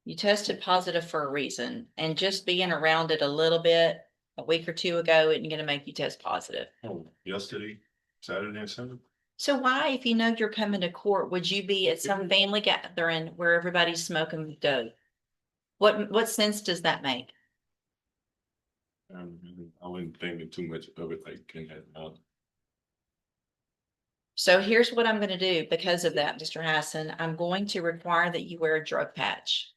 You tested positive for a reason, and just being around it a little bit a week or two ago isn't going to make you test positive. Oh, yesterday, Saturday and Sunday. So why, if you know you're coming to court, would you be at some family gathering where everybody's smoking dope? What sense does that make? I wasn't thinking too much of it like in that. So here's what I'm going to do because of that, Mr. Hassan. I'm going to require that you wear a drug patch.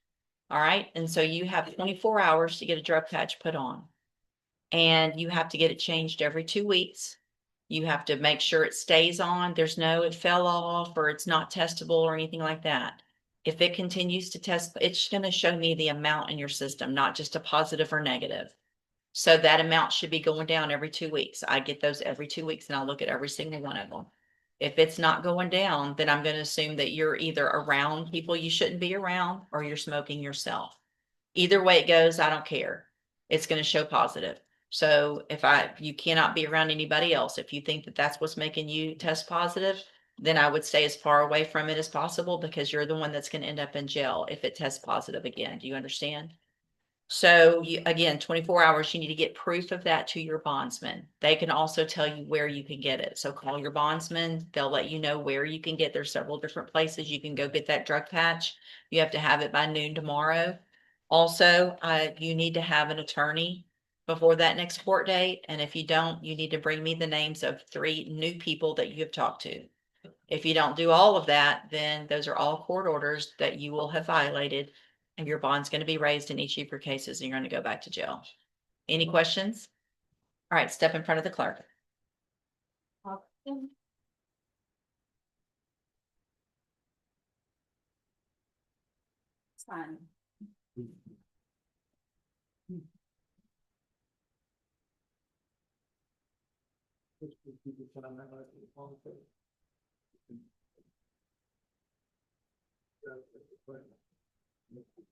All right. And so you have 24 hours to get a drug patch put on. And you have to get it changed every 2 weeks. You have to make sure it stays on. There's no, it fell off or it's not testable or anything like that. If it continues to test, it's going to show me the amount in your system, not just a positive or negative. So that amount should be going down every 2 weeks. I get those every 2 weeks and I'll look at every single one of them. If it's not going down, then I'm going to assume that you're either around people you shouldn't be around or you're smoking yourself. Either way it goes, I don't care. It's going to show positive. So if you cannot be around anybody else, if you think that that's what's making you test positive, then I would stay as far away from it as possible because you're the one that's going to end up in jail if it tests positive again. Do you understand? So you, again, 24 hours, you need to get proof of that to your bondsman. They can also tell you where you can get it. So call your bondsman. They'll let you know where you can get. There's several different places you can go get that drug patch. You have to have it by noon tomorrow. Also, you need to have an attorney before that next court date. And if you don't, you need to bring me the names of 3 new people that you have talked to. If you don't do all of that, then those are all court orders that you will have violated. And your bond's going to be raised in each of your cases and you're going to go back to jail. Any questions? All right, step in front of the clerk. It's fine.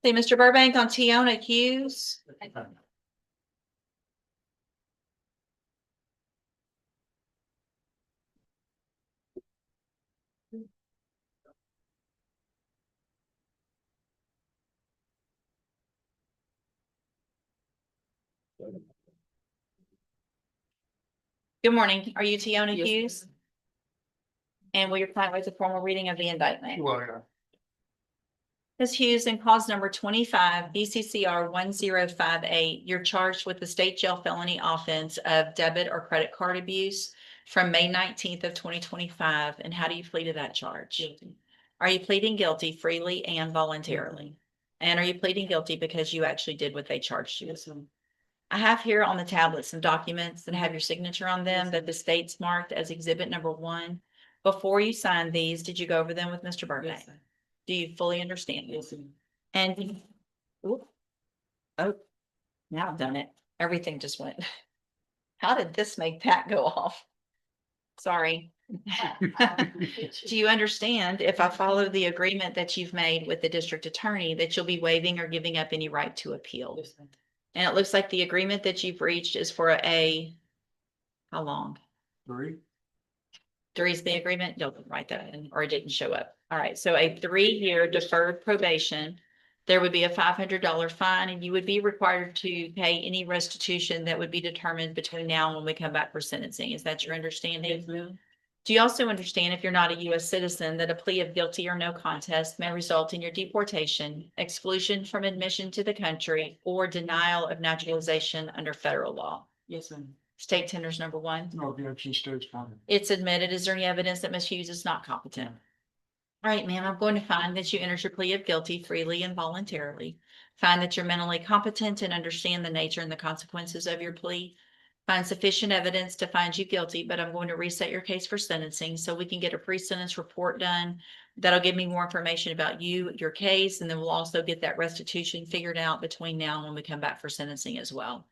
See Mr. Burbank on Tiona Hughes. Good morning. Are you Tiona Hughes? And will your client waive the formal reading of the indictment? Well, yeah. Ms. Hughes, in cause number 25, BCCR 1058, you're charged with the state jail felony offense of debit or credit card abuse from May 19th of 2025. And how do you plead to that charge? Guilty. Are you pleading guilty freely and voluntarily? And are you pleading guilty because you actually did what they charged you? Yes, ma'am. I have here on the tablet some documents that have your signature on them that the state's marked as exhibit number 1. Before you signed these, did you go over them with Mr. Burbank? Yes, ma'am. Do you fully understand? Yes, ma'am. And, oop, oh, now I've done it. Everything just went. How did this make that go off? Sorry. Do you understand if I follow the agreement that you've made with the district attorney that you'll be waiving or giving up any right to appeal? Yes, ma'am. And it looks like the agreement that you've reached is for how long? 3. 3's the agreement? Don't write that in, or it didn't show up. All right, so a 3-year deferred probation. There would be a $500 fine and you would be required to pay any restitution that would be determined between now and when we come back for sentencing. Is that your understanding? Yes, ma'am. Do you also understand if you're not a U.S. citizen that a plea of guilty or no contest may result in your deportation, exclusion from admission to the country, or denial of naturalization under federal law? Yes, ma'am. State tenders number 1. No objection, state's fine. It's admitted. Is there any evidence that Ms. Hughes is not competent? All right, ma'am, I'm going to find that you entered your plea of guilty freely and voluntarily. Find that you're mentally competent and understand the nature and the consequences of your plea. Find sufficient evidence to find you guilty, but I'm going to reset your case for sentencing so we can get a pre-sentence report done. That'll give me more information about you, your case, and then we'll also get that restitution figured out between now and when we come back for sentencing as well.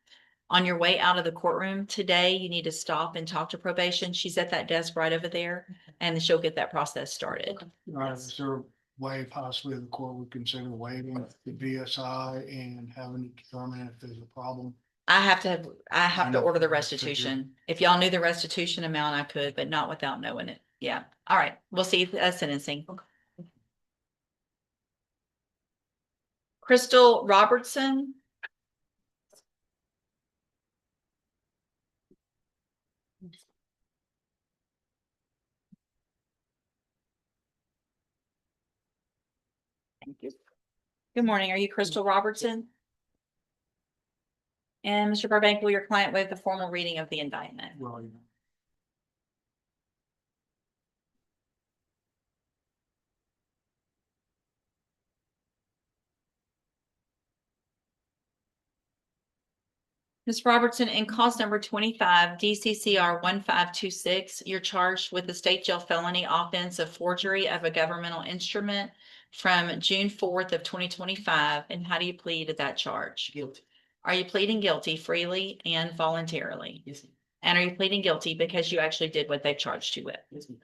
On your way out of the courtroom today, you need to stop and talk to probation. She's at that desk right over there, and she'll get that process started. Is there a way possibly the court would consider waiving the BSI and having it determine if there's a problem? I have to order the Figure. restitution. If y'all knew the restitution amount, I could, but not without knowing it. Yeah. All right. We'll see you at sentencing. Crystal Robertson. Thank you. Good morning. Are you Crystal Robertson? And Mr. Burbank, will your client waive the formal reading of the indictment? Well, Ms. Robertson, in cause number 25, DCCR 1526, you're charged with the state jail felony offense of forgery of a governmental instrument from June 4th of 2025. And how do you plead to that charge? Guilty. Are you pleading guilty freely and voluntarily? Yes, ma'am. And are you pleading guilty because you actually did what they charged you with? Yes, ma'am.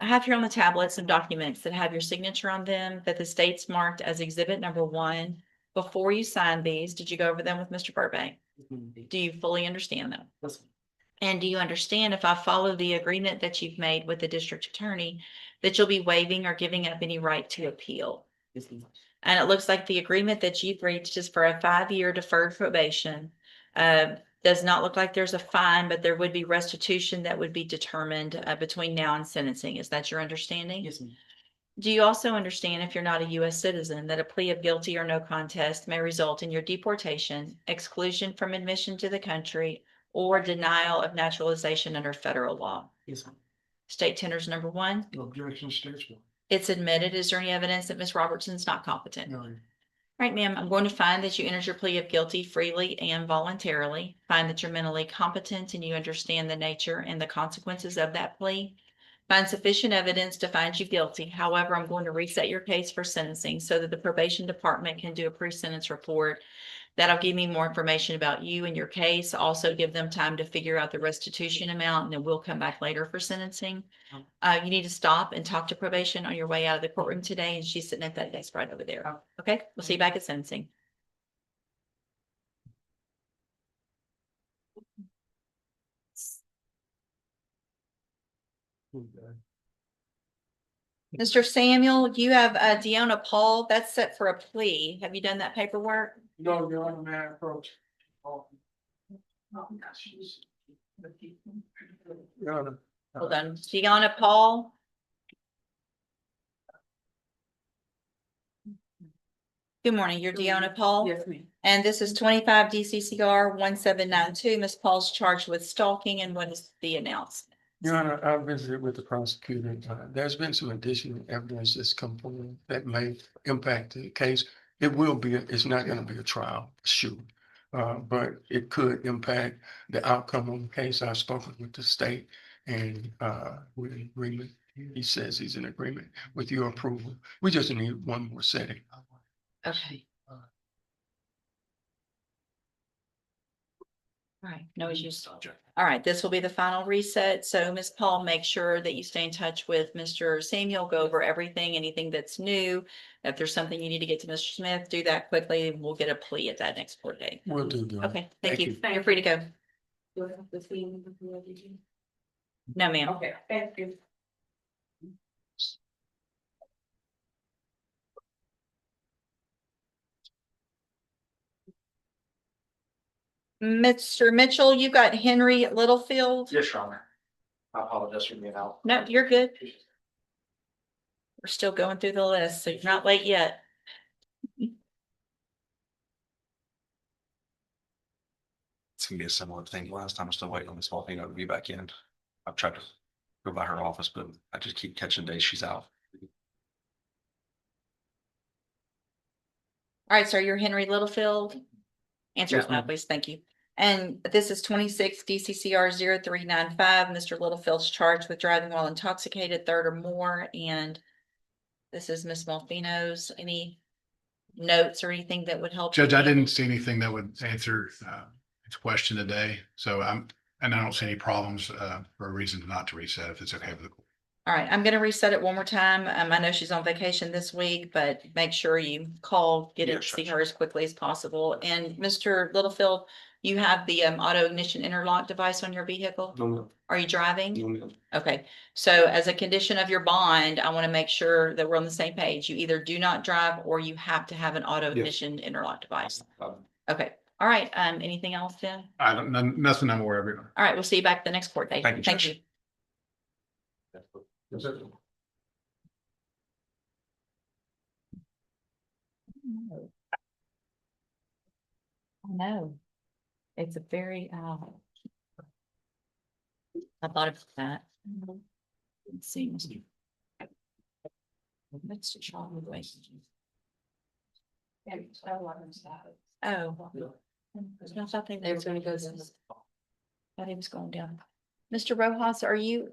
I have here on the tablet some documents that have your signature on them that the state's marked as exhibit number 1. Before you signed these, did you go over them with Mr. Burbank? Yes, ma'am. Do you fully understand them? Yes, ma'am. And do you understand, if I follow the agreement that you've made with the district attorney, that you'll be waiving or giving up any right to appeal? Yes, ma'am. And it looks like the agreement that you've reached is for a 5-year deferred probation. Does not look like there's a fine, but there would be restitution that would be determined between now and sentencing. Is that your understanding? Yes, ma'am. Do you also understand, if you're not a U.S. citizen, that a plea of guilty or no contest may result in your deportation, exclusion from admission to the country, or denial of naturalization under federal law? Yes, ma'am. State tenders number 1. no objection, states one. It's admitted. Is there any evidence that Ms. Robertson's not competent? No, All right, ma'am, I'm going to find that you entered your plea of guilty freely and voluntarily. Find that you're mentally competent and you understand the nature and the consequences of that plea. Find sufficient evidence to find you guilty. However, I'm going to reset your case for sentencing so that the probation department can do a pre-sentence report. That'll give me more information about you and your case. Also give them time to figure out the restitution amount, and then we'll come back later for sentencing. You need to stop and talk to probation on your way out of the courtroom today, and she's sitting at that desk right over there. Okay, we'll see you back at sentencing. Mr. Samuel, you have Deanna Paul. That's set for a plea. Have you done that paperwork? No, you're on the man approach. Hold on. Deanna Paul. Good morning. You're Deanna Paul? Yes, ma'am. And this is 25 DCCR 1792. Ms. Paul's charged with stalking, and what is the announcement? Your Honor, I visited with the prosecutor. There's been some additional evidence that's come forward that may impact the case. It will be, it's not gonna be a trial, sure. But it could impact the outcome of the case. I've spoken with the state and we're in agreement. He says he's in agreement with your approval. We just need one more setting. Okay. All right, no issues. All right, this will be the final reset. So Ms. Paul, make sure that you stay in touch with Mr. Samuel, go over everything, anything that's new. If there's something you need to get to Mr. Smith, do that quickly, and we'll get a plea at that next court date. We'll do. Your Honor. Okay, thank Thank you. you. You're free to go. Do I have to see him before I do? No, ma'am. Okay, thank you. Mr. Mitchell, you got Henry Littlefield? Yes, Your Honor. I apologize for being out. No, you're good. We're still going through the list, so you're not late yet. It's gonna be a similar thing. Last time I'm still waiting on this whole thing to be back in. I've tried to go by her office, but I just keep catching days she's out. All right, sir, you're Henry Littlefield. Answer Yes, out loud, ma'am. please. Thank you. And this is 26 DCCR 0395. Mr. Littlefield's charged with driving while intoxicated, third or more. And this is Ms. Malfino's. Any notes or anything that would help? Judge, I you? didn't see anything that would answer its question today, so and I don't see any problems for a reason not to reset if it's okay with the court. All right, I'm gonna reset it one more time. I know she's on vacation this week, but make sure you call, get Yeah, it, sure, see sure. her as quickly as possible. And Mr. Littlefield, you have the auto ignition interlock device on your vehicle? Are you driving? Okay, so as a condition of your bond, I want to make sure that we're on the same page. You either do not drive or you have to have an auto ignition interlock device. Okay, all right, anything else then? I don't, nothing I'm aware of. Your Honor. All right, we'll see you back the next court date. Thank you, Thank Judge. you. I know. It's a very, I thought of that. Let's see. Let's try the way. Oh. I thought they were gonna go. Thought he was going down. Mr. Rojas, are you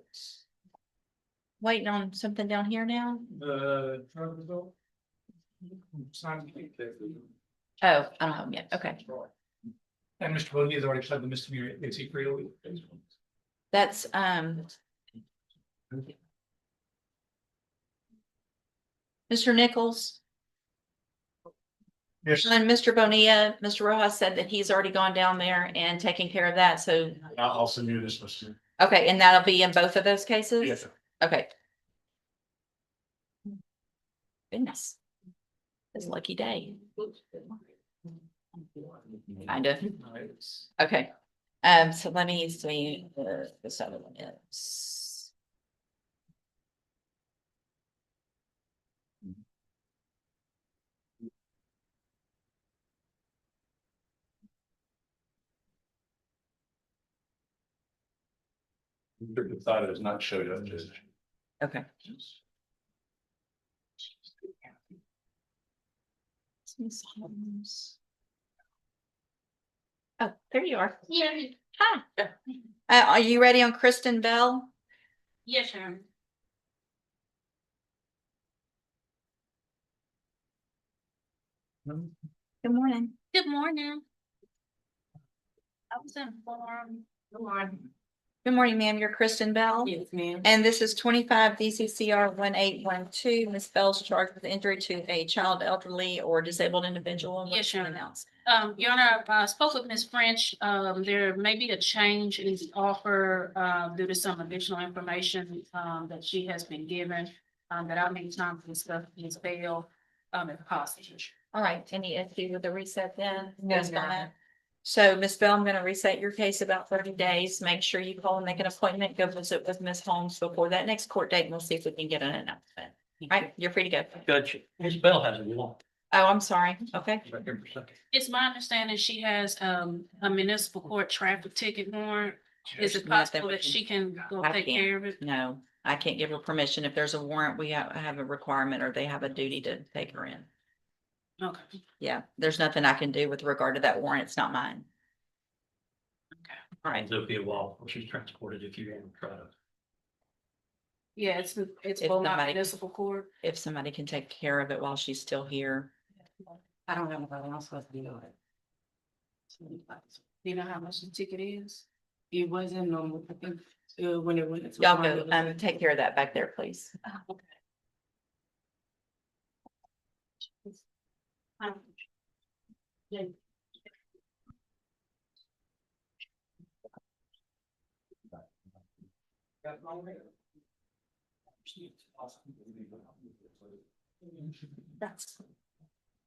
waiting on something down here now? Oh, I don't have them yet. Okay. And Mr. Bodie has already pled the misdemeanor, is he free to leave? That's, Mr. Nichols. Yes. And Mr. Bonilla, Mr. Rojas said that he's already gone down there and taken care of that, so, I'll send you this, Mr. okay, and that'll be in both of those cases? Yes. Okay. Goodness. It's a lucky day. Kind of. Okay. So let me see, this other one is. Decided it's not showed up, just. Okay. Miss Holmes. Oh, there you are. Yeah. Hi. Are you ready on Kristen Bell? Yes, sir. Good morning. Good morning. I was informed. Good morning. Good morning, ma'am. You're Kristen Bell. Yes, ma'am. And this is 25 DCCR 1812. Ms. Bell's charged with injury to a child, elderly, or disabled individual. Yes, What's Your your Honor. announce? Your Honor, I spoke with Ms. French. There may be a change in the offer, due to some additional information, that she has been given, that I'll make time to discuss with Ms. Bell, if possible. All right, any issue with the reset then? No, Based on ma'am. that? So Ms. Bell, I'm gonna reset your case about 30 days. Make sure you call and make an appointment, go visit with Ms. Holmes before that next court date, and we'll see if we can get an announcement. All right, you're free to go. Judge, Ms. Bell has a law. Oh, I'm sorry. Okay. Right here for a second. It's my understanding she has, a municipal court traffic ticket warrant. Is it Nothing possible we that can- she can go I take can't. care of it? No, I can't give her permission. If there's a warrant, we have a requirement or they have a duty to take her in. Okay. Yeah, there's nothing I can do with regard to that warrant. It's not mine. All right. It'll be a while before she's transported if you ever try to. Yeah, it's If Beaumont somebody- Municipal Court. If somebody can take care of it while she's still here. I don't know what else was to do it. Do you know how much the ticket is? It wasn't, I think, when it went. Y'all go, take care of that back there, please. Okay. That's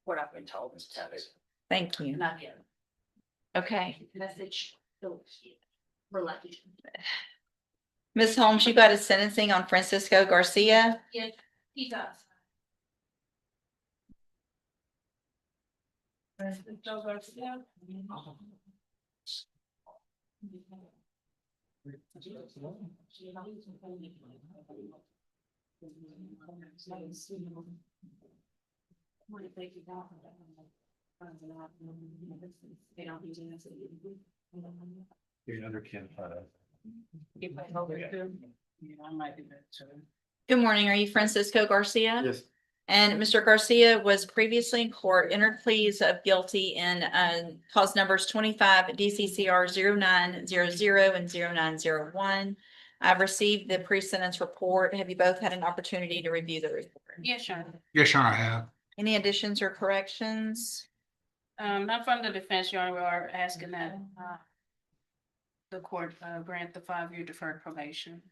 what I've been told. Thank you. Not yet. Okay. Message. Related. Ms. Holmes, you got a sentencing on Francisco Garcia. Yes, he does. You're under Ken. Yeah, I might be better. Good morning. Are you Francisco Garcia? Yes. And Mr. Garcia was previously in court, entered pleas of guilty in cause numbers 25 DCCR 0900 and 0901. I've received the pre-sentence report. Have you both had an opportunity to review the report? Yes, Your Honor. Yes, Your Honor, I have. Any additions or corrections? Not from the defense, Your Honor, we are asking that, the court, grant the 5-year deferred probation.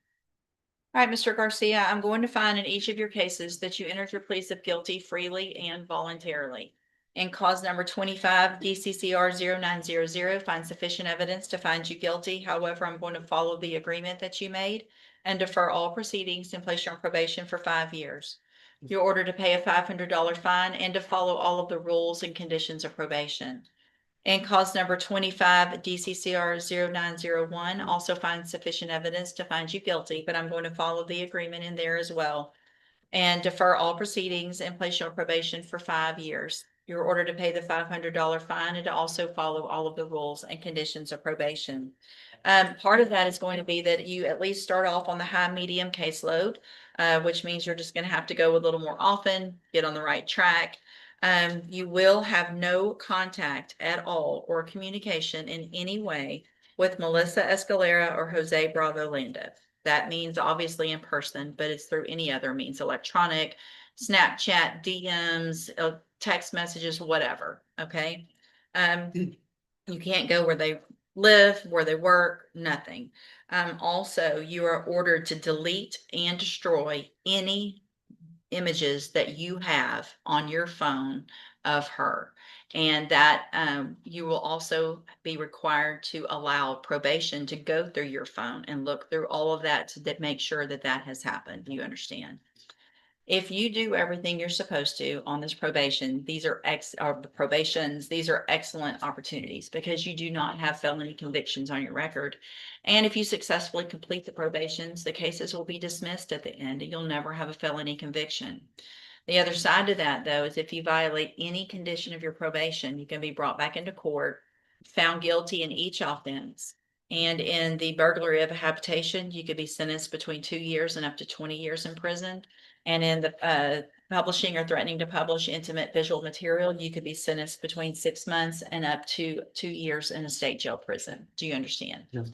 All right, Mr. Garcia, I'm going to find in each of your cases that you entered your pleas of guilty freely and voluntarily. In cause number 25 DCCR 0900, find sufficient evidence to find you guilty. However, I'm going to follow the agreement that you made and defer all proceedings and place you on probation for 5 years. You're ordered to pay a $500 fine and to follow all of the rules and conditions of probation. And cause number 25 DCCR 0901 also finds sufficient evidence to find you guilty, but I'm going to follow the agreement in there as well. And defer all proceedings and place you on probation for 5 years. You're ordered to pay the $500 fine and to also follow all of the rules and conditions of probation. Part of that is going to be that you at least start off on the high medium caseload, which means you're just going to have to go a little more often, get on the right track. You will have no contact at all or communication in any way with Melissa Escalera or Jose Bravo Landa. That means obviously in person, but it's through any other means, electronic, Snapchat, DMs, text messages, whatever, okay? You can't go where they live, where they work, nothing. Also, you are ordered to delete and destroy any images that you have on your phone of her. And that you will also be required to allow probation to go through your phone and look through all of that to make sure that that has happened. You understand? If you do everything you're supposed to on this probation, these are probations, these are excellent opportunities because you do not have felony convictions on your record. And if you successfully complete the probations, the cases will be dismissed at the end and you'll never have a felony conviction. The other side to that, though, is if you violate any condition of your probation, you can be brought back into court, found guilty in each offense. And in the burglary of a habitation, you could be sentenced between 2 years and up to 20 years in prison. And in the publishing or threatening to publish intimate visual material, you could be sentenced between 6 months and up to 2 years in a state jail prison. Do you understand? Yes.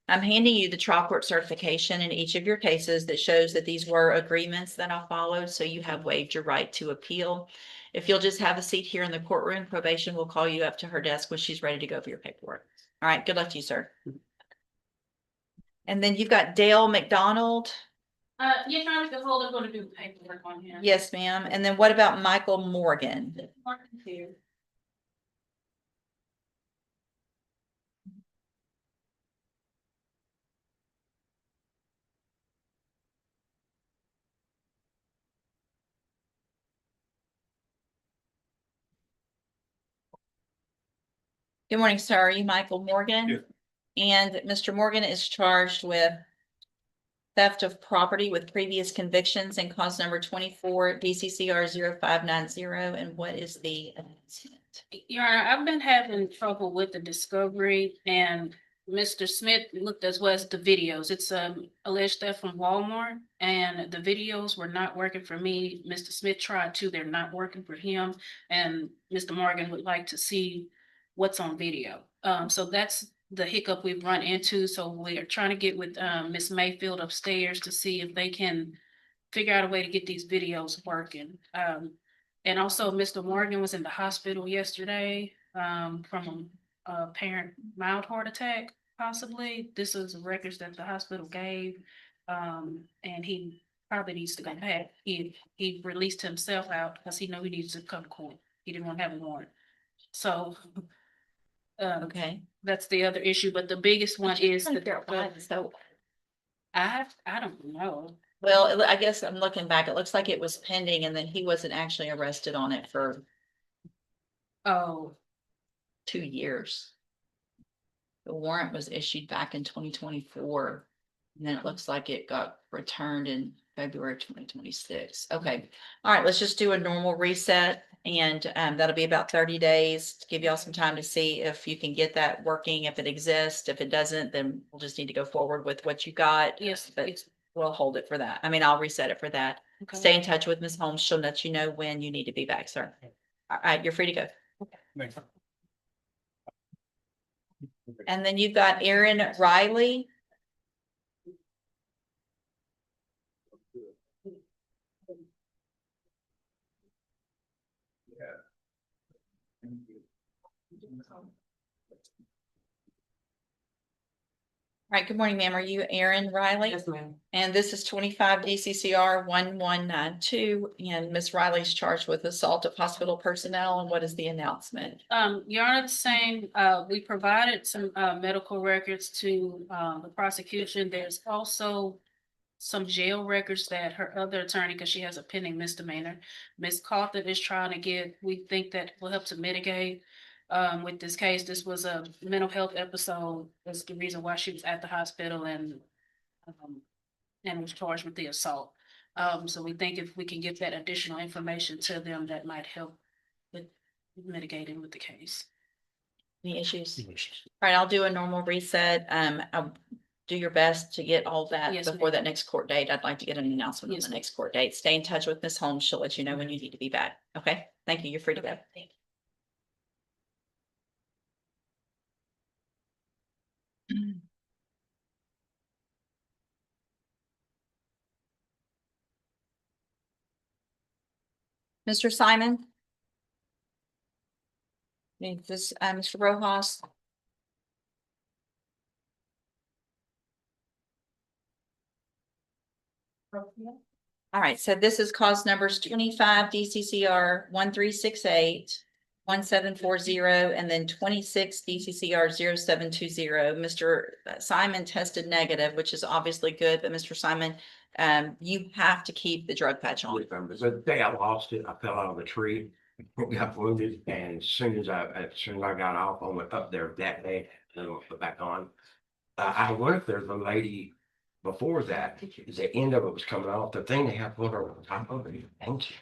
I'm handing you the trial court certification in each of your cases that shows that these were agreements that I followed, so you have waived your right to appeal. If you'll just have a seat here in the courtroom, probation will call you up to her desk when she's ready to go for your paperwork. All right, good luck to you, sir. And then you've got Dale McDonald. You're trying to hold up, going to do paperwork on him. Yes, ma'am. And then what about Michael Morgan? Martin's here. Good morning, sir. Are you Michael Morgan? Yeah. And Mr. Morgan is charged with theft of property with previous convictions and cause number 24 DCCR 0590. And what is the announcement? Your Honor, I've been having trouble with the discovery, and Mr. Smith looked as well as the videos. It's alleged theft from Walmart, and the videos were not working for me. Mr. Smith tried to, they're not working for him, and Mr. Morgan would like to see what's on video. So that's the hiccup we've run into. So we are trying to get with Miss Mayfield upstairs to see if they can figure out a way to get these videos working. And also Mr. Morgan was in the hospital yesterday from a apparent mild heart attack, possibly. This is records that the hospital gave. And he probably needs to go back. He released himself out because he knew he needs to come to court. He didn't want to have a warrant. So Okay. that's the other issue, but the biggest one is So, I don't know. well, I guess I'm looking back. It looks like it was pending and then he wasn't actually arrested on it for Oh, 2 years. The warrant was issued back in 2024. And then it looks like it got returned in February 2026. Okay. All right, let's just do a normal reset. And that'll be about 30 days to give y'all some time to see if you can get that working, if it exists. If it doesn't, then we'll just need to go forward with what you got. yes, But yes, we'll hold it for that. I mean, I'll reset it for that. okay. Stay in touch with Ms. Holmes. She'll let you know when you need to be back, sir. All right, you're free to go. Thanks. And then you've got Aaron Riley. All right, good morning, ma'am. Are you Erin Riley? Yes, ma'am. And this is 25 DCCR 1192, and Ms. Riley's charged with assault of hospital personnel. And what is the announcement? Your Honor, the same, we provided some, medical records to, the prosecution. There's also some jail records that her other attorney, because she has a pending misdemeanor, Ms. Cawthon is trying to get. We think that will help to mitigate, with this case. This was a mental health episode. That's the reason why she was at the hospital and was charged with the assault. So we think if we can get that additional information to them, that might help with mitigating with the case. Any issues? All right, I'll do a normal reset. I'll do your best to get all that Yes, before ma'am. that next court date. I'd like to get an announcement on Yes, the ma'am. next court date. Stay in touch with Ms. Holmes. She'll let you know when you need to be back. Okay, thank you. You're free to go. Mr. Simon? Need this, Mr. Rojas? All right, so this is cause numbers 25 DCCR 1368, 1740, and then 26 DCCR 0720. Mr. Simon tested negative, which is obviously good, but Mr. Simon, you have to keep the drug patch on. The day I lost it, I fell out of a tree, got wounded, and as soon as I got off, I went up there that day and then put back on. I wonder if there's a lady before that, the end of it was coming off, the thing they have put over the top of it, ancient.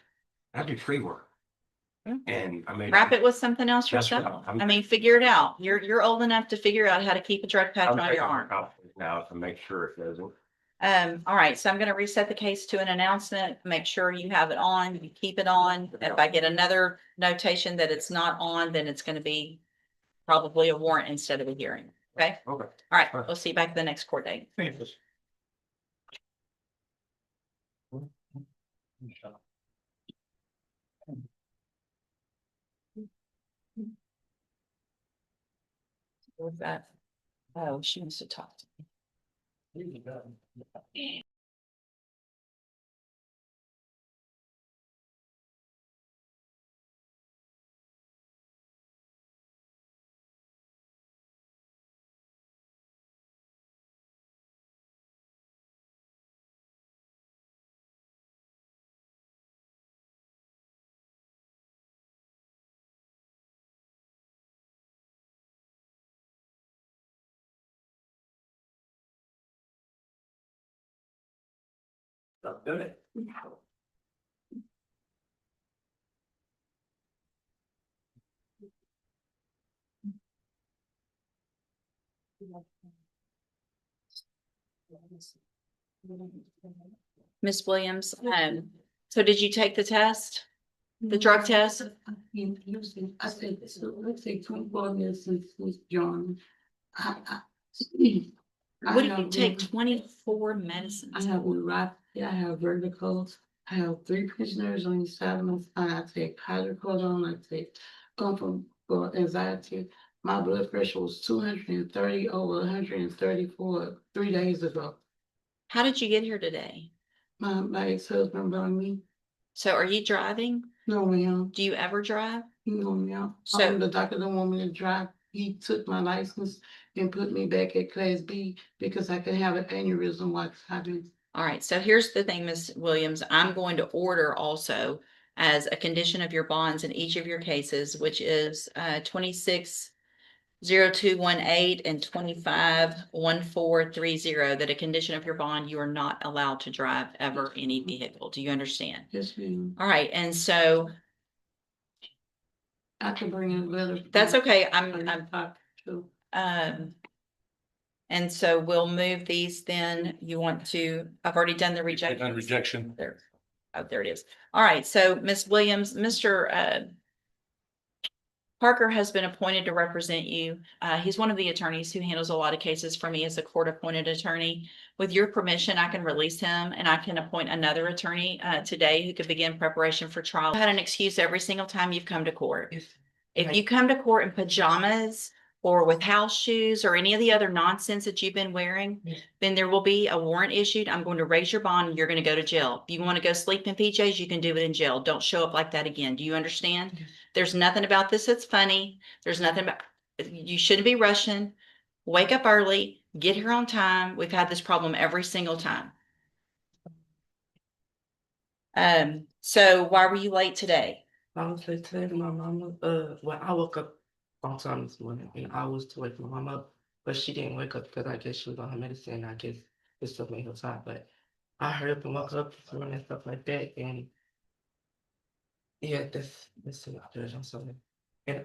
I do tree work. And I mean. Wrap it with something else That's right. yourself. I mean, figure it out. You're old enough to figure out how to keep a drug patch I'm on your arm. now to make sure it doesn't. All right, so I'm gonna reset the case to an announcement. Make sure you have it on, you keep it on. If I get another notation that it's not on, then it's gonna be probably a warrant instead of a hearing. Okay? Okay. All right, we'll see you back at the next court date. Thank you. With that, oh, she wants to talk to me. Stop doing it. Miss Williams, so did you take the test? The drug test? I said, so let's say 24 years since John. What did you take? 24 medicines? I have neuropathy, I have vertigo, I have 3 prisoners on each side of my spine. I take hydrocodone, I take for anxiety. My blood pressure was 230 over 134 3 days ago. How did you get here today? My ex-husband brought me. So are you driving? No, ma'am. Do you ever drive? No, ma'am. So- The doctor don't want me to drive. He took my license and put me back at class B because I could have an aneurysm while driving. All right, so here's the thing, Ms. Williams, I'm going to order also as a condition of your bonds in each of your cases, which is 260218 and 251430, that a condition of your bond, you are not allowed to drive ever any vehicle. Do you understand? Yes, ma'am. All right, and so I can bring in a letter. that's okay. And so we'll move these then. You want to, I've already done the rejection. Done rejection. There. Oh, there it is. All right, so Ms. Williams, Mr. Parker has been appointed to represent you. He's one of the attorneys who handles a lot of cases for me as a court-appointed attorney. With your permission, I can release him and I can appoint another attorney today who could begin preparation for trial. I had an excuse every single time you've come to court. If you come to court in pajamas or with house shoes or any of the other nonsense that you've been wearing, then there will be a warrant issued. I'm going to raise your bond and you're going to go to jail. If you want to go sleep in PJs, you can do it in jail. Don't show up like that again. Do you understand? There's nothing about this that's funny. There's nothing about, you shouldn't be rushing. Wake up early, get here on time. We've had this problem every single time. So why were you late today? I was late today. My mama, well, I woke up on time this morning and I was to wake my mom up, but she didn't wake up because I guess she was on her medicine. I guess it still made her tired, but I hurried up and woke up this morning and stuff like that. And yeah, that's it. Judge, I'm sorry. And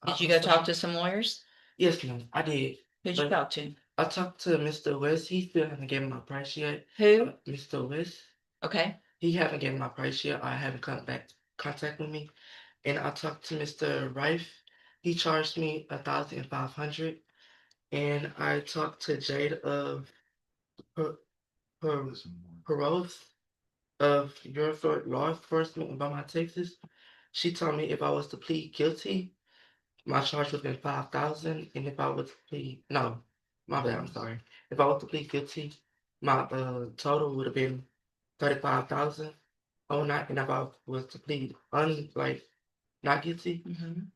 Did you go talk to some lawyers? Yes, ma'am, I did. Who'd you But talk to? I talked to Mr. West. He still haven't given my price yet. Who? Mr. West. Okay. He haven't given my price yet. I haven't come back contact with me. And I talked to Mr. Rife. He charged me 1,500. And I talked to Jade of Peros of your law enforcement in Beaumont, Texas. She told me if I was to plead guilty, my charge would have been 5,000. And if I was to plead, no, my bad, I'm sorry. If I was to plead guilty, my total would have been 35,000. Oh, not, and if I was to plead not guilty,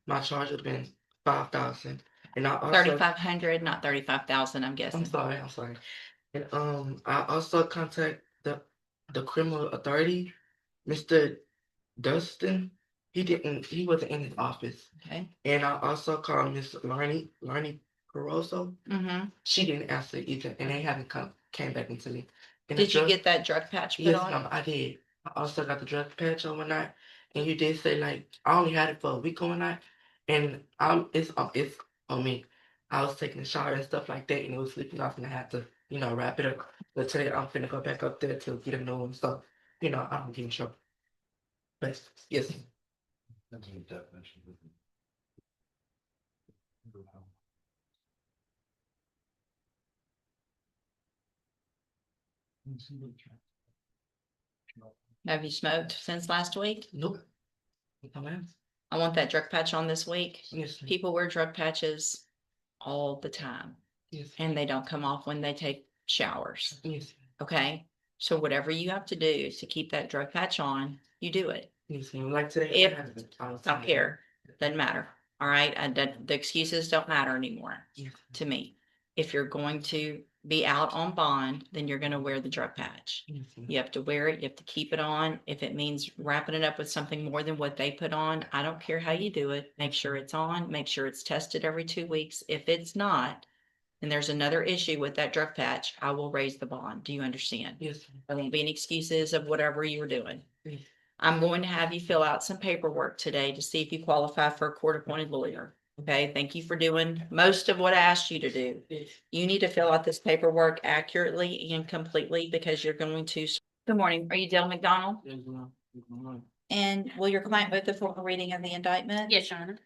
my charge would have been 5,000. And I also 3,500, not 35,000, I'm guessing. I'm sorry. And I also contact the criminal authority, Mr. Dustin. He wasn't in his office. Okay. And I also called Miss Larnie Caroso. She didn't answer either, and they haven't came back into me. And Did you get that drug patch put Yes, on? ma'am, I did. I also got the drug patch overnight, and you did say like I only had it for a week overnight, and it's on me. I was taking a shower and stuff like that, and it was sleeping off, and I had to wrap it up. But today I'm finna go back up there to get a new one, so I don't get in trouble. But yes. That's a good definition. Have you smoked since last week? Nope. No, ma'am. I want that drug patch on this week. Yes, ma'am. People wear drug patches all the time Yes. and they don't come off when they take showers. Yes. Okay. So whatever you have to do to keep that drug patch on, you do it. Yes, ma'am. Like today, If- I was Don't care. Doesn't matter. All right. The excuses don't matter anymore Yes. to me. If you're going to be out on bond, then you're going to wear the drug patch. Yes, ma'am. You have to wear it. You have to keep it on. If it means wrapping it up with something more than what they put on, I don't care how you do it. Make sure it's on. Make sure it's tested every 2 weeks. If it's not, and there's another issue with that drug patch, I will raise the bond. Do you understand? Yes, ma'am. There won't be any excuses of whatever you were doing. Yes. I'm going to have you fill out some paperwork today to see if you qualify for a court-appointed lawyer. Okay, thank you for doing most of what I asked you to do. Yes. You need to fill out this paperwork accurately and completely because you're going to. Good morning. Are you Dale McDonald? Yes, ma'am. Yes, ma'am. And will your client move the formal reading of the indictment? Yes, Your Honor.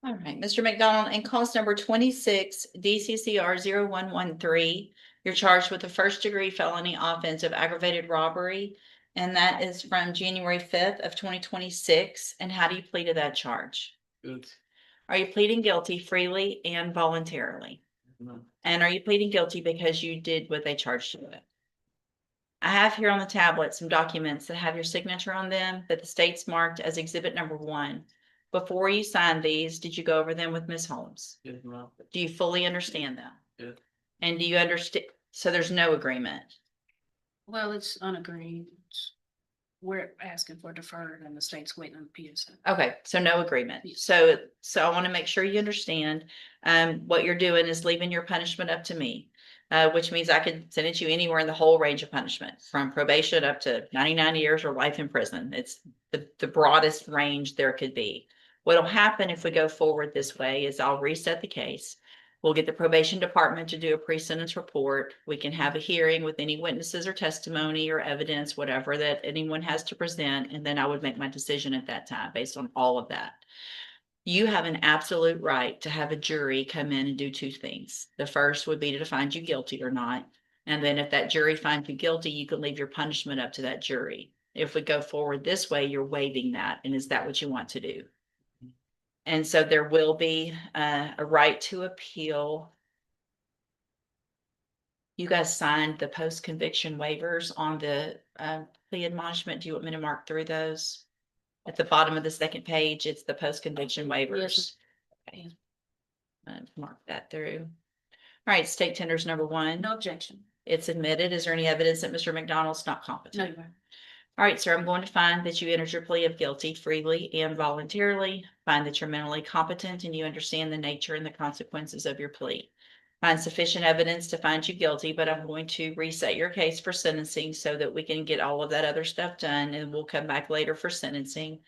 All right, Mr. McDonald, in cause number 26 DCCR 0113, you're charged with a first-degree felony offense of aggravated robbery, and that is from January 5th of 2026. And how do you plead to that charge? Good. Are you pleading guilty freely and voluntarily? No. And are you pleading guilty because you did what they charged you with? I have here on the tablet some documents that have your signature on them that the state's marked as exhibit number 1. Before you signed these, did you go over them with Ms. Holmes? Yes, ma'am. Do you fully understand them? Yes. And do you understand? So there's no agreement. Well, it's unagreed. We're asking for deferred and the state's waiting on the PSA. Okay, so no agreement. Yes. So I want to make sure you understand, what you're doing is leaving your punishment up to me. Which means I could sentence you anywhere in the whole range of punishment, from probation up to 99 years or life in prison. It's the broadest range there could be. What'll happen if we go forward this way is I'll reset the case. We'll get the probation department to do a pre-sentence report. We can have a hearing with any witnesses or testimony or evidence, whatever that anyone has to present, and then I would make my decision at that time based on all of that. You have an absolute right to have a jury come in and do two things. The first would be to find you guilty or not. And then if that jury finds you guilty, you can leave your punishment up to that jury. If we go forward this way, you're waiving that. And is that what you want to do? And so there will be a right to appeal. You guys signed the post-conviction waivers on the plea admonishment. Do you want me to mark through those? At the bottom of the second page, it's the post-conviction waivers. Okay. Mark that through. All right, state tenders number 1. No objection. It's admitted. Is there any evidence that Mr. McDonald's not No, competent? Your Honor. All right, sir, I'm going to find that you entered your plea of guilty freely and voluntarily. Find that you're mentally competent and you understand the nature and the consequences of your plea. Find sufficient evidence to find you guilty, but I'm going to reset your case for sentencing so that we can get all of that other stuff done, and we'll come back later for sentencing.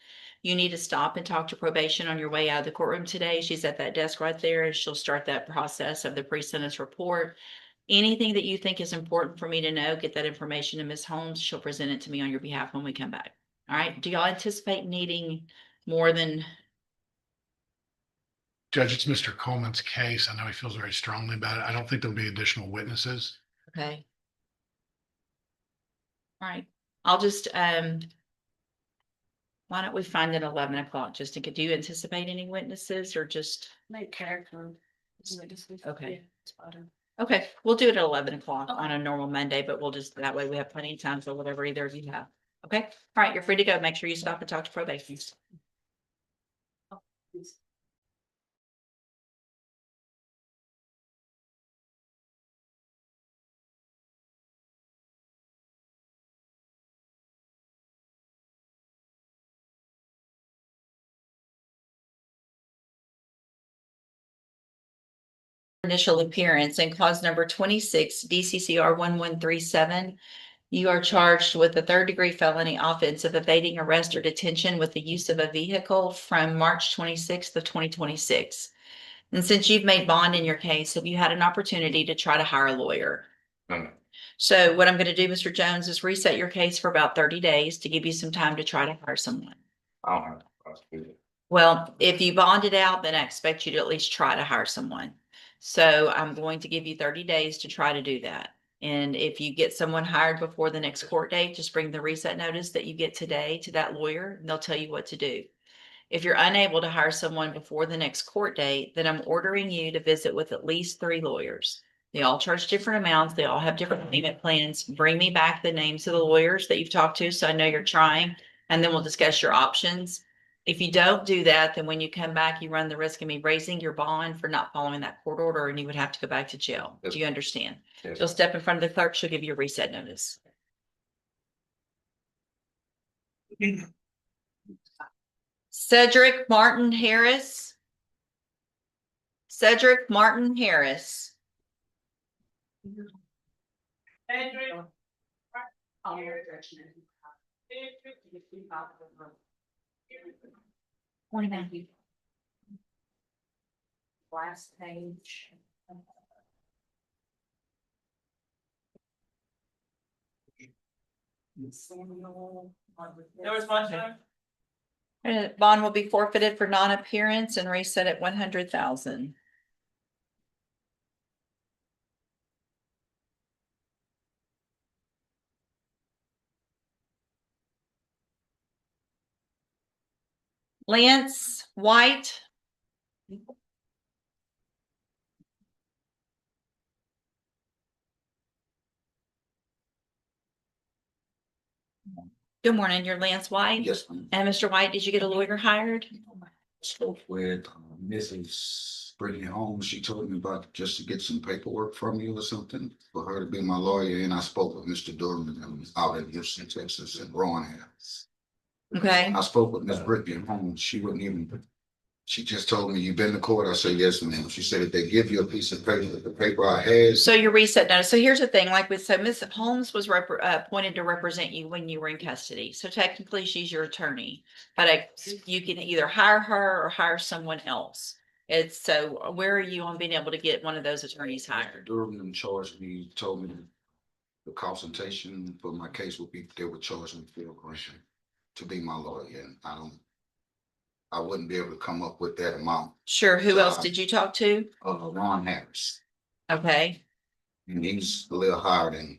You need to stop and talk to probation on your way out of the courtroom today. She's at that desk right there, and she'll start that process of the pre-sentence report. Anything that you think is important for me to know, get that information to Ms. Holmes. She'll present it to me on your behalf when we come back. All right. Do y'all anticipate needing more than? Judge, it's Mr. Coleman's case. I know he feels very strongly about it. I don't think there'll be additional witnesses. Okay. All right. I'll just, why don't we find it 11 o'clock just to get, do you anticipate any witnesses or just? Make character. Okay. Yeah, it's fine. Okay, we'll do it at 11 o'clock on a normal Monday, but we'll just, that way we have plenty of time for whatever either of you have. Okay, all right, you're free to go. Make sure you stop and talk to probation. Initial appearance and cause number 26 DCCR 1137. You are charged with a third-degree felony offense of evading arrest or detention with the use of a vehicle from March 26th of 2026. And since you've made bond in your case, have you had an opportunity to try to hire a lawyer? No. So what I'm going to do, Mr. Jones, is reset your case for about 30 days to give you some time to try to hire someone. I don't have to prosecute it. Well, if you bond it out, then I expect you to at least try to hire someone. So I'm going to give you 30 days to try to do that. And if you get someone hired before the next court date, just bring the reset notice that you get today to that lawyer and they'll tell you what to do. If you're unable to hire someone before the next court date, then I'm ordering you to visit with at least 3 lawyers. They all charge different amounts. They all have different payment plans. Bring me back the names of the lawyers that you've talked to so I know you're trying, and then we'll discuss your options. If you don't do that, then when you come back, you run the risk of me raising your bond for not following that court order, and you would have to go back to jail. Yes. Do you understand? Yes. You'll step in front of the clerk. She'll give you a reset notice. Cedric Martin Harris. Cedric Martin Harris. Morning, Matthew. Last page. There was one time. Bond will be forfeited for non-appearance and reset at 100,000. Lance White. Good morning, you're Lance White. Yes, ma'am. And Mr. White, did you get a lawyer hired? Spoke with Mrs. Brittany Holmes. She told me about just to get some paperwork from you or something for her to be my lawyer. And I spoke with Mr. Dorman out in Houston, Texas, and Rowan. Okay, I spoke with Miss Brittany Holmes. She wouldn't even. She just told me, "You've been to court." I said, "Yes, ma'am." She said, "If they give you a piece of paper, the paper I had." so your reset notice. So here's the thing, like we said, Ms. Holmes was appointed to represent you when you were in custody. So technically she's your attorney, but you can either hire her or hire someone else. It's so, where are you on being able to get one of those attorneys hired? Durham charged me, told me the consultation for my case would be, they would charge me for Gresham to be my lawyer, and I wouldn't be able to come up with that amount. Sure, who else did you talk to? Ron Harris, Okay, and he's a little higher than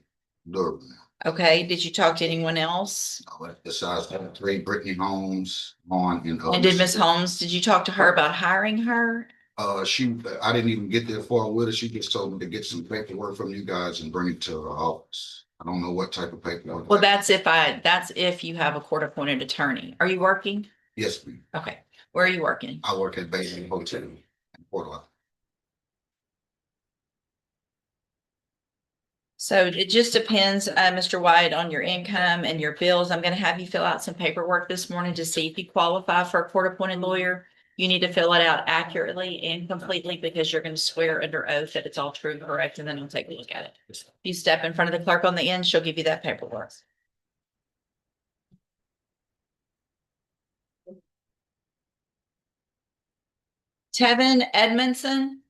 Durham. okay, did you talk to anyone else? But besides that, three, Brittany Holmes, Ron, and And did others. Ms. Holmes, did you talk to her about hiring her? I didn't even get that far with her. She just told me to get some paperwork from you guys and bring it to her office. I don't know what type of paperwork. Well, that's if you have a court appointed attorney. Are you working? Yes, ma'am. Okay, where are you working? I work at Basin Hotel in Port Arthur. So it just depends, Mr. White, on your income and your bills. I'm gonna have you fill out some paperwork this morning to see if you qualify for a court appointed lawyer. You need to fill it out accurately and completely because you're gonna swear under oath that it's all true and correct, and then we'll take a look at it. If you step in front of the clerk on the end, she'll give you that paperwork. Tevin Edmondson.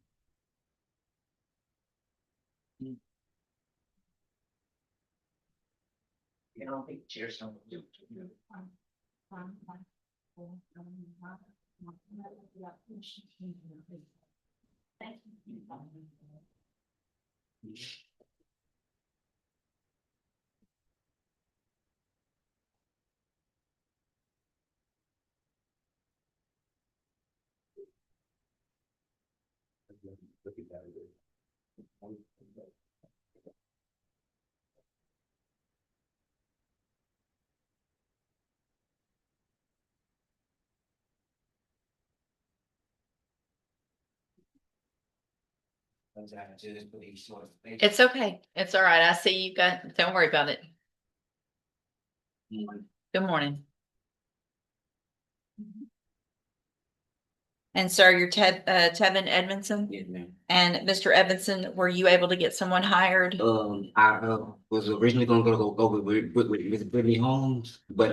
It's okay. It's all right. I see you got, don't worry about it. Good morning. And sir, you're Tevin Edmondson? Yes, ma'am. And Mr. Edmondson, were you able to get someone hired? I was originally gonna go with Miss Brittany Holmes, but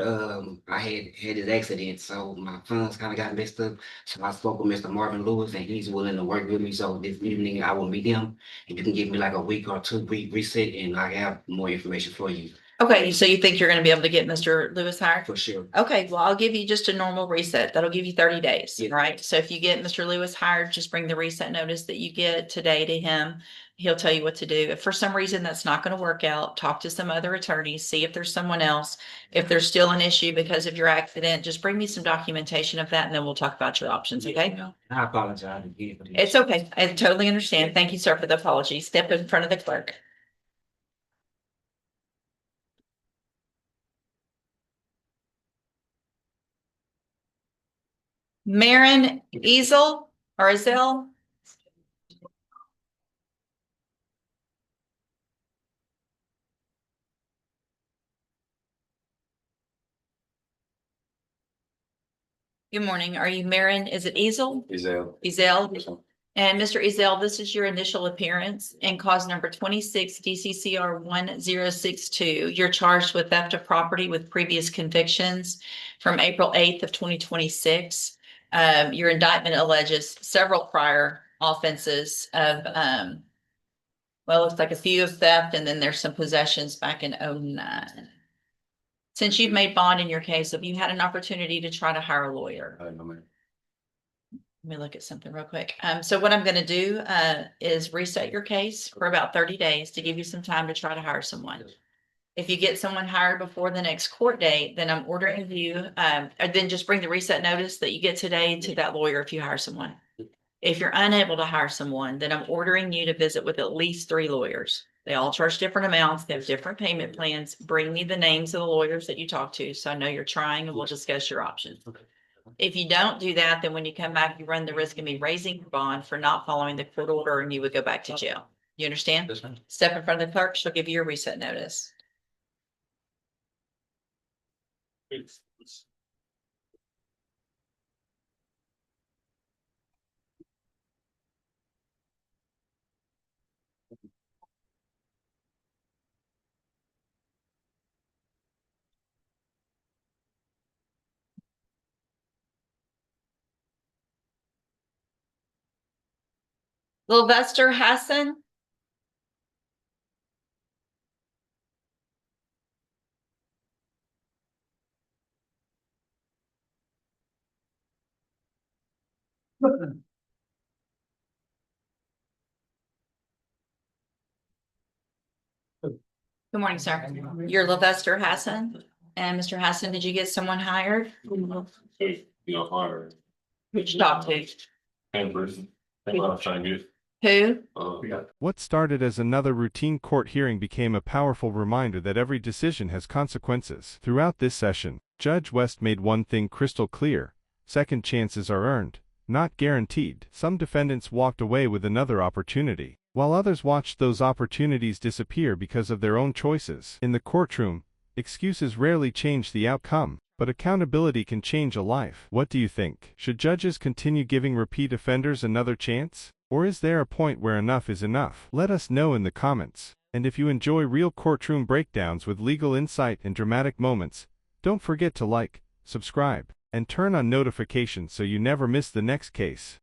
I had this accident, so my funds kind of got messed up. So I spoke with Mr. Marvin Lewis, and he's willing to work with me. So this evening I will meet him. If you can give me like a week or 2 week reset, and I have more information for you Okay, so you think you're gonna be able to get Mr. Lewis hired? for sure. Okay, well, I'll give you just a normal reset. That'll give you 30 days, Yeah. right? So if you get Mr. Lewis hired, just bring the reset notice that you get today to him. He'll tell you what to do. If for some reason that's not going to work out, talk to some other attorneys, see if there's someone else. If there's still an issue because of your accident, just bring me some documentation of that and then we'll talk about your options, okay? I apologize again for this. It's okay. I totally understand. Thank you, sir, for the apology. Step in front of the clerk. Maren Ezel or Ezel? Good morning. Are you Maren? Is it Ezel? Ezel. And Mr. Ezel, this is your initial appearance in cause number 26 DCCR 1062. You're charged with theft of property with previous convictions from April 8th of 2026. Your indictment alleges several prior offenses of, well, it's like a few of theft, and then there's some possessions back in 2009. Since you've made bond in your case, have you had an opportunity to try to hire a lawyer? Let me look at something real quick. So what I'm gonna do, is reset your case for about 30 days to give you some time to try to hire someone. If you get someone hired before the next court date, then I'm ordering you, or then just bring the reset notice that you get today to that lawyer if you hire someone. If you're unable to hire someone, then I'm ordering you to visit with at least 3 lawyers. They all charge different amounts. They have different payment plans. Bring me the names of the lawyers that you talk to, so I know you're trying, and we'll discuss your options. If you don't do that, then when you come back, you run the risk of me raising your bond for not following the court order, and you would go back to jail. You understand? Yes, ma'am. Step in front of the clerk. She'll give you your reset notice. Sylvester Hassan. Good morning, sir. You're Sylvester Hassan. And Mr. Hassan, did you get someone hired? Who'd you talk to? Who? What started as another routine court hearing became a powerful reminder that every decision has consequences. Throughout this session, Judge West made one thing crystal clear: second chances are earned, not guaranteed. Some defendants walked away with another opportunity, while others watched those opportunities disappear because of their own choices. In the courtroom, excuses rarely change the outcome, but accountability can change a life. What do you think? Should judges continue giving repeat offenders another chance? Or is there a point where enough is enough? Let us know in the comments. And if you enjoy real courtroom breakdowns with legal insight and dramatic moments, don't forget to like, subscribe, and turn on notifications so you never miss the next case.